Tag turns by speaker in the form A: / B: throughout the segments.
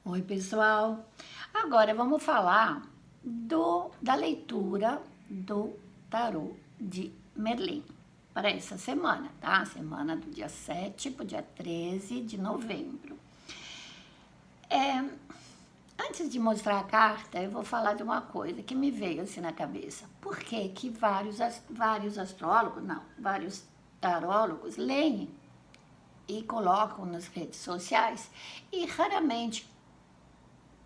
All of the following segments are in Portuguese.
A: Oi, pessoal. Agora vamos falar da leitura do tarô de Merlin para essa semana, tá? Semana do dia 7 para o dia 13 de novembro. Antes de mostrar a carta, eu vou falar de uma coisa que me veio assim na cabeça. Por que que vários astrólogos, não, vários tarólogos leem e colocam nas redes sociais e raramente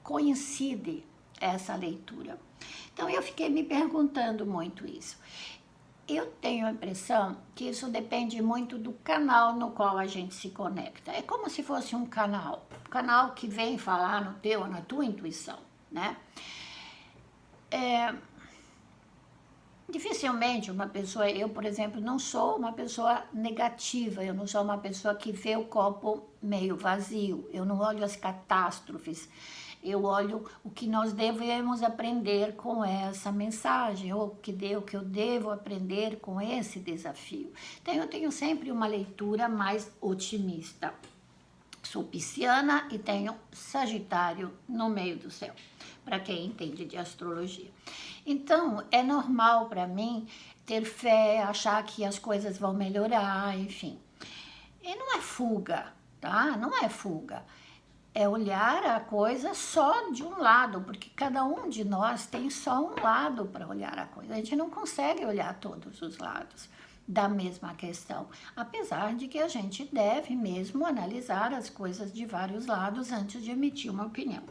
A: coincide essa leitura? Então eu fiquei me perguntando muito isso. Eu tenho a impressão que isso depende muito do canal no qual a gente se conecta. É como se fosse um canal que vem falar no teu, na tua intuição, né? Dificilmente uma pessoa, eu, por exemplo, não sou uma pessoa negativa, eu não sou uma pessoa que vê o copo meio vazio, eu não olho as catástrofes, eu olho o que nós devemos aprender com essa mensagem, ou o que eu devo aprender com esse desafio. Então, eu tenho sempre uma leitura mais otimista. Sou pisciana e tenho Sagitário no meio do céu, para quem entende de astrologia. Então, é normal para mim ter fé, achar que as coisas vão melhorar, enfim. E não é fuga, tá? Não é fuga. É olhar a coisa só de um lado, porque cada um de nós tem só um lado para olhar a coisa. A gente não consegue olhar todos os lados da mesma questão, apesar de que a gente deve mesmo analisar as coisas de vários lados antes de emitir uma opinião.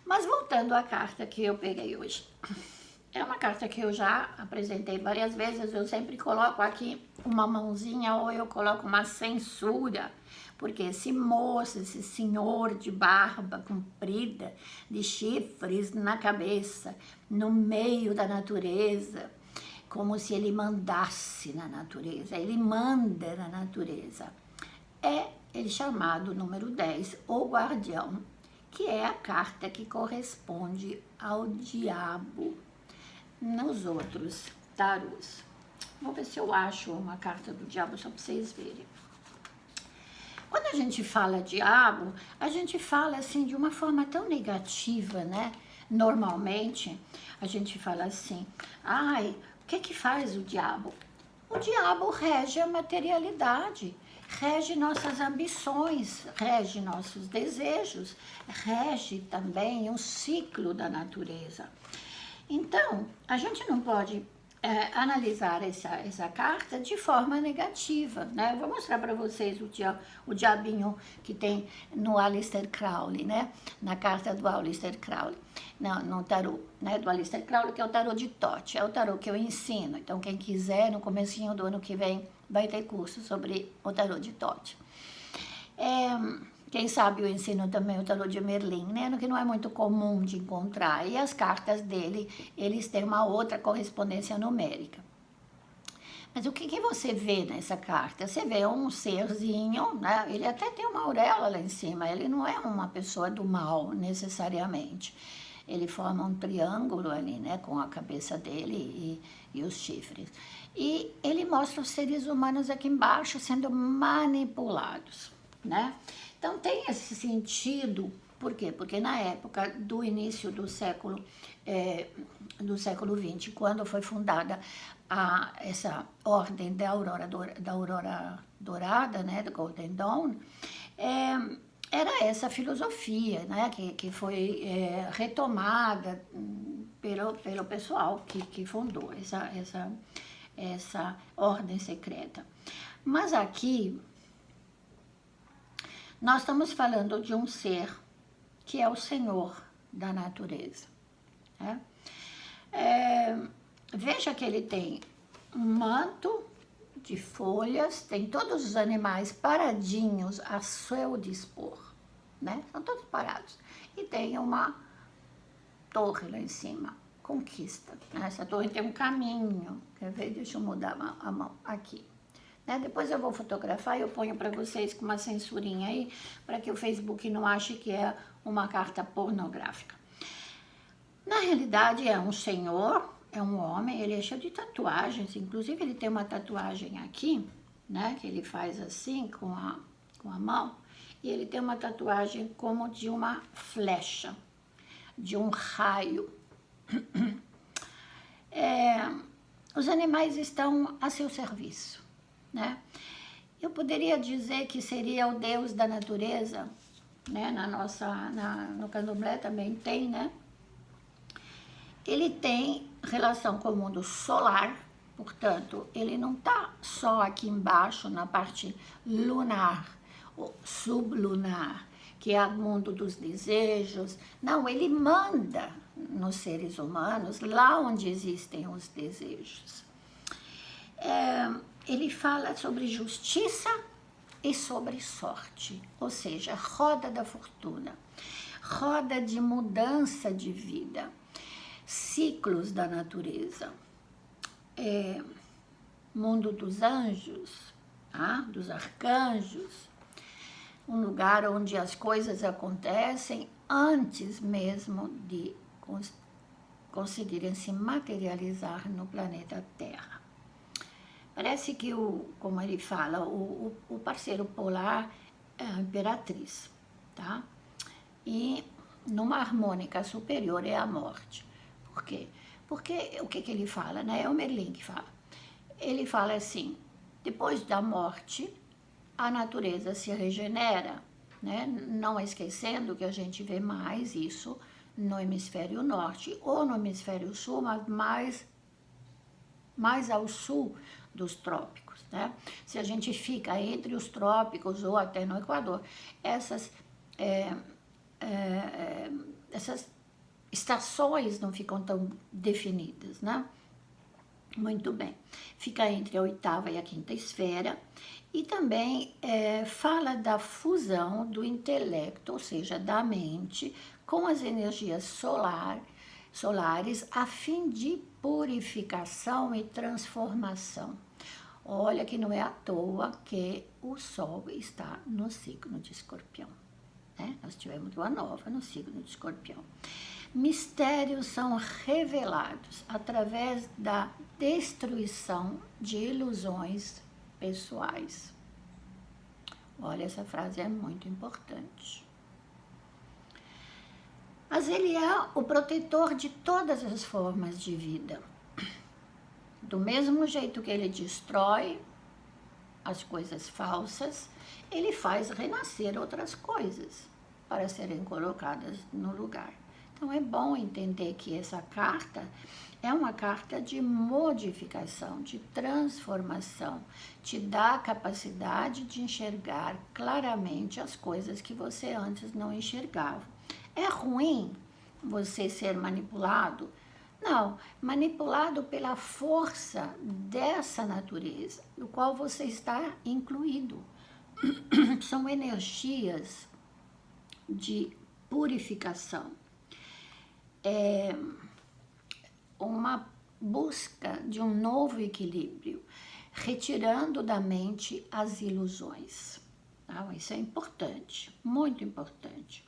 A: Mas voltando à carta que eu peguei hoje, é uma carta que eu já apresentei várias vezes, eu sempre coloco aqui uma mãozinha ou eu coloco uma censura, porque esse moço, esse senhor de barba comprida, de chifres na cabeça, no meio da natureza, como se ele mandasse na natureza, ele manda na natureza. É ele chamado número 10, o guardião, que é a carta que corresponde ao diabo nos outros tarôs. Vou ver se eu acho uma carta do diabo só para vocês verem. Quando a gente fala diabo, a gente fala assim de uma forma tão negativa, né? Normalmente, a gente fala assim, ai, o que faz o diabo? O diabo rege a materialidade, rege nossas ambições, rege nossos desejos, rege também o ciclo da natureza. Então, a gente não pode analisar essa carta de forma negativa, né? Eu vou mostrar para vocês o diabinho que tem no Aleister Crowley, né? Na carta do Aleister Crowley, no tarô, né? Do Aleister Crowley, que é o tarô de Thoth, é o tarô que eu ensino. Então, quem quiser, no comecinho do ano que vem, vai ter curso sobre o tarô de Thoth. Quem sabe eu ensino também o tarô de Merlin, né? Que não é muito comum de encontrar. E as cartas dele, eles têm uma outra correspondência numérica. Mas o que você vê nessa carta? Você vê um serzinho, né? Ele até tem uma auréola lá em cima, ele não é uma pessoa do mal, necessariamente. Ele forma um triângulo ali, né? Com a cabeça dele e os chifres. E ele mostra os seres humanos aqui embaixo sendo manipulados, né? Então tem esse sentido, por quê? Porque na época do início do século XX, quando foi fundada essa ordem da aurora dourada, né, do Golden Dawn, era essa filosofia, né, que foi retomada pelo pessoal que fundou essa ordem secreta. Mas aqui nós estamos falando de um ser que é o Senhor da natureza, né? Veja que ele tem um manto de folhas, tem todos os animais paradinhos a seu dispor, né? São todos parados. E tem uma torre lá em cima, conquista. Essa torre tem um caminho, quer ver? Deixa eu mudar a mão aqui. Depois eu vou fotografar e eu ponho para vocês com uma censurinha aí, para que o Facebook não ache que é uma carta pornográfica. Na realidade é um senhor, é um homem, ele é cheio de tatuagens, inclusive ele tem uma tatuagem aqui, né, que ele faz assim com a mão, e ele tem uma tatuagem como de uma flecha, de um raio. Os animais estão a seu serviço, né? Eu poderia dizer que seria o Deus da natureza, né? No candomblé também tem, né? Ele tem relação com o mundo solar, portanto, ele não está só aqui embaixo na parte lunar, ou sublunar, que é o mundo dos desejos. Não, ele manda nos seres humanos lá onde existem os desejos. Ele fala sobre justiça e sobre sorte, ou seja, roda da fortuna, roda de mudança de vida, ciclos da natureza, mundo dos anjos, dos arcanjos, um lugar onde as coisas acontecem antes mesmo de conseguirem se materializar no planeta Terra. Parece que, como ele fala, o parceiro polar é a imperatriz, tá? E numa harmônica superior é a morte. Por quê? Porque o que ele fala, né? É o Merlin que fala. Ele fala assim, depois da morte, a natureza se regenera, né? Não esquecendo que a gente vê mais isso no hemisfério norte ou no hemisfério sul, mas mais ao sul dos trópicos, né? Se a gente fica entre os trópicos ou até no Equador, essas estações não ficam tão definidas, né? Muito bem. Fica entre a 8ª e a 5ª esfera e também fala da fusão do intelecto, ou seja, da mente, com as energias solares a fim de purificação e transformação. Olha que não é à toa que o Sol está no signo de Escorpião, né? Nós tivemos lua nova no signo de Escorpião. Mistérios são revelados através da destruição de ilusões pessoais. Olha, essa frase é muito importante. Mas ele é o protetor de todas as formas de vida. Do mesmo jeito que ele destrói as coisas falsas, ele faz renascer outras coisas para serem colocadas no lugar. Então é bom entender que essa carta é uma carta de modificação, de transformação, te dá a capacidade de enxergar claramente as coisas que você antes não enxergava. É ruim você ser manipulado? Não, manipulado pela força dessa natureza, do qual você está incluído. São energias de purificação. É uma busca de um novo equilíbrio, retirando da mente as ilusões. Isso é importante, muito importante.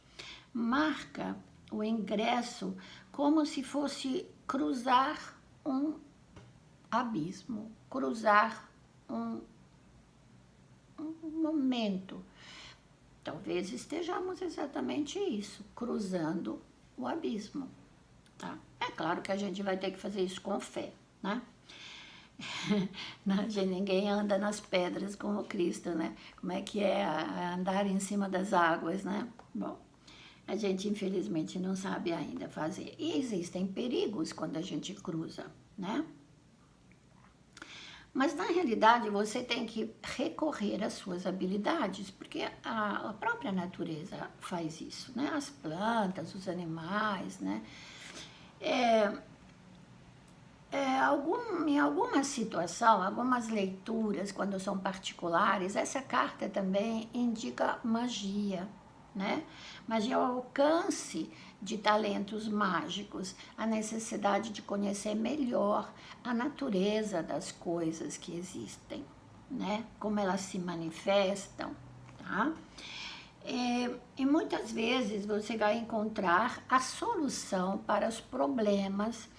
A: Marca o ingresso como se fosse cruzar um abismo, cruzar um momento. Talvez estejamos exatamente isso, cruzando o abismo, tá? É claro que a gente vai ter que fazer isso com fé, né? Ninguém anda nas pedras como Cristo, né? Como é que é andar em cima das águas, né? Bom, a gente infelizmente não sabe ainda fazer. E existem perigos quando a gente cruza, né? Mas na realidade você tem que recorrer às suas habilidades, porque a própria natureza faz isso, né? As plantas, os animais, né? Em alguma situação, algumas leituras, quando são particulares, essa carta também indica magia, né? Magia é o alcance de talentos mágicos, a necessidade de conhecer melhor a natureza das coisas que existem, né? Como elas se manifestam, tá? E muitas vezes você vai encontrar a solução para os problemas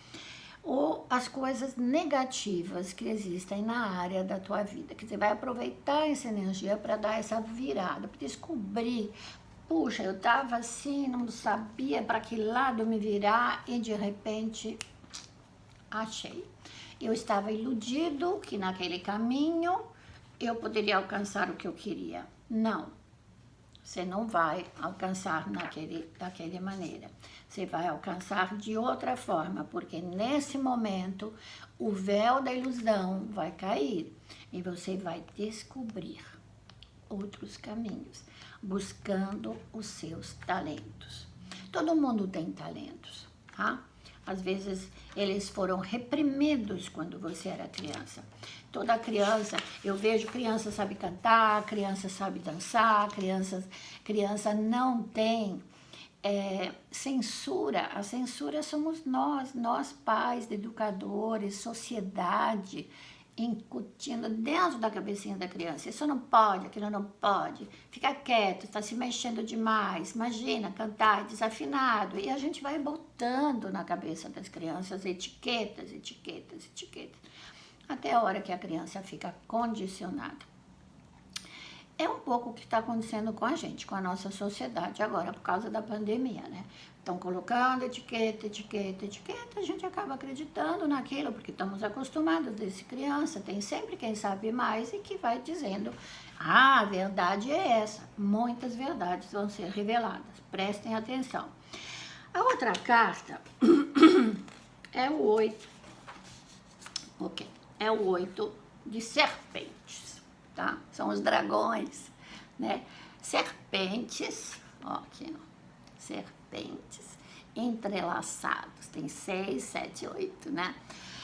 A: ou as coisas negativas que existem na área da tua vida, que você vai aproveitar essa energia para dar essa virada, para descobrir, puxa, eu estava assim, não sabia para que lado me virar e de repente achei. Eu estava iludido que naquele caminho eu poderia alcançar o que eu queria. Não, você não vai alcançar daquela maneira. Você vai alcançar de outra forma, porque nesse momento o véu da ilusão vai cair e você vai descobrir outros caminhos, buscando os seus talentos. Todo mundo tem talentos, tá? Às vezes eles foram reprimidos quando você era criança. Toda criança, eu vejo criança sabe cantar, criança sabe dançar, criança não tem censura. A censura somos nós pais, educadores, sociedade, incutindo dentro da cabecinha da criança. Isso não pode, aquilo não pode. Fica quieto, está se mexendo demais. Imagina, cantar desafinado. E a gente vai botando na cabeça das crianças etiquetas, até a hora que a criança fica condicionada. É um pouco o que está acontecendo com a gente, com a nossa sociedade agora, por causa da pandemia, né? Estão colocando etiqueta, a gente acaba acreditando naquilo, porque estamos acostumados desde criança, tem sempre quem sabe mais e que vai dizendo, ah, a verdade é essa. Muitas verdades vão ser reveladas, prestem atenção. A outra carta é o 8, ok, é o 8 de serpentes, tá? São os dragões, né? Serpentes, ó, aqui, ó, serpentes entrelaçados, tem 6, 7, 8, né?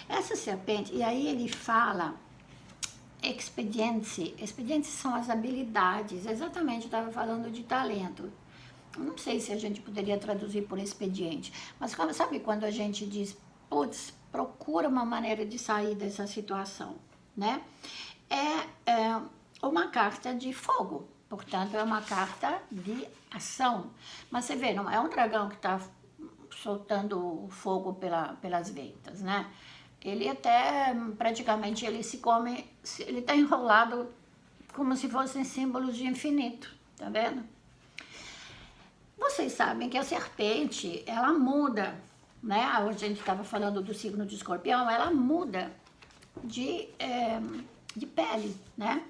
A: Essa serpente, e aí ele fala expedientes são as habilidades, exatamente, eu estava falando de talento. Não sei se a gente poderia traduzir por expediente, mas sabe quando a gente diz, putz, procura uma maneira de sair dessa situação, né? É uma carta de fogo, portanto é uma carta de ação. Mas você vê, não é um dragão que está soltando fogo pelas ventas, né? Ele até, praticamente, ele se come, ele está enrolado como se fossem símbolos de infinito, tá vendo? Vocês sabem que a serpente, ela muda, né? A gente estava falando do signo de Escorpião, ela muda de pele, né?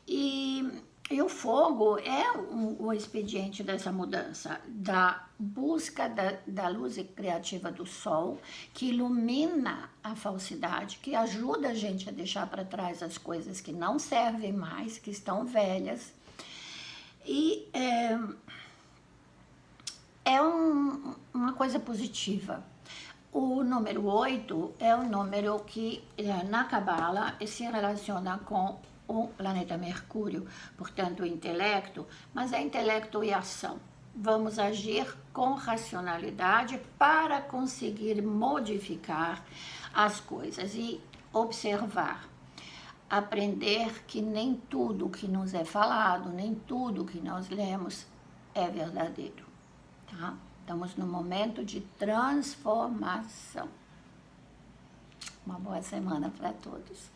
A: E o fogo é o expediente dessa mudança, da busca da luz criativa do sol, que ilumina a falsidade, que ajuda a gente a deixar para trás as coisas que não servem mais, que estão velhas. E uma coisa positiva. O número 8 é um número que na Cabala se relaciona com o planeta Mercúrio, portanto o intelecto, mas é intelecto e ação. Vamos agir com racionalidade para conseguir modificar as coisas e observar, aprender que nem tudo que nos é falado, nem tudo que nós lemos é verdadeiro, tá? Estamos num momento de transformação. Uma boa semana para todos.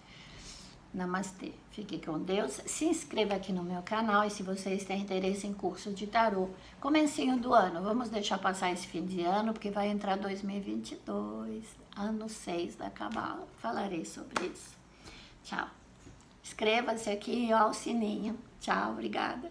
A: Namastê. Fique com Deus. Se inscreva aqui no meu canal e se vocês têm interesse em curso de tarô, comecinho do ano, vamos deixar passar esse fim de ano, porque vai entrar 2022, ano 6 da Cabala. Falarei sobre isso. Tchau. Inscreva-se aqui e ó o sininho. Tchau, obrigada.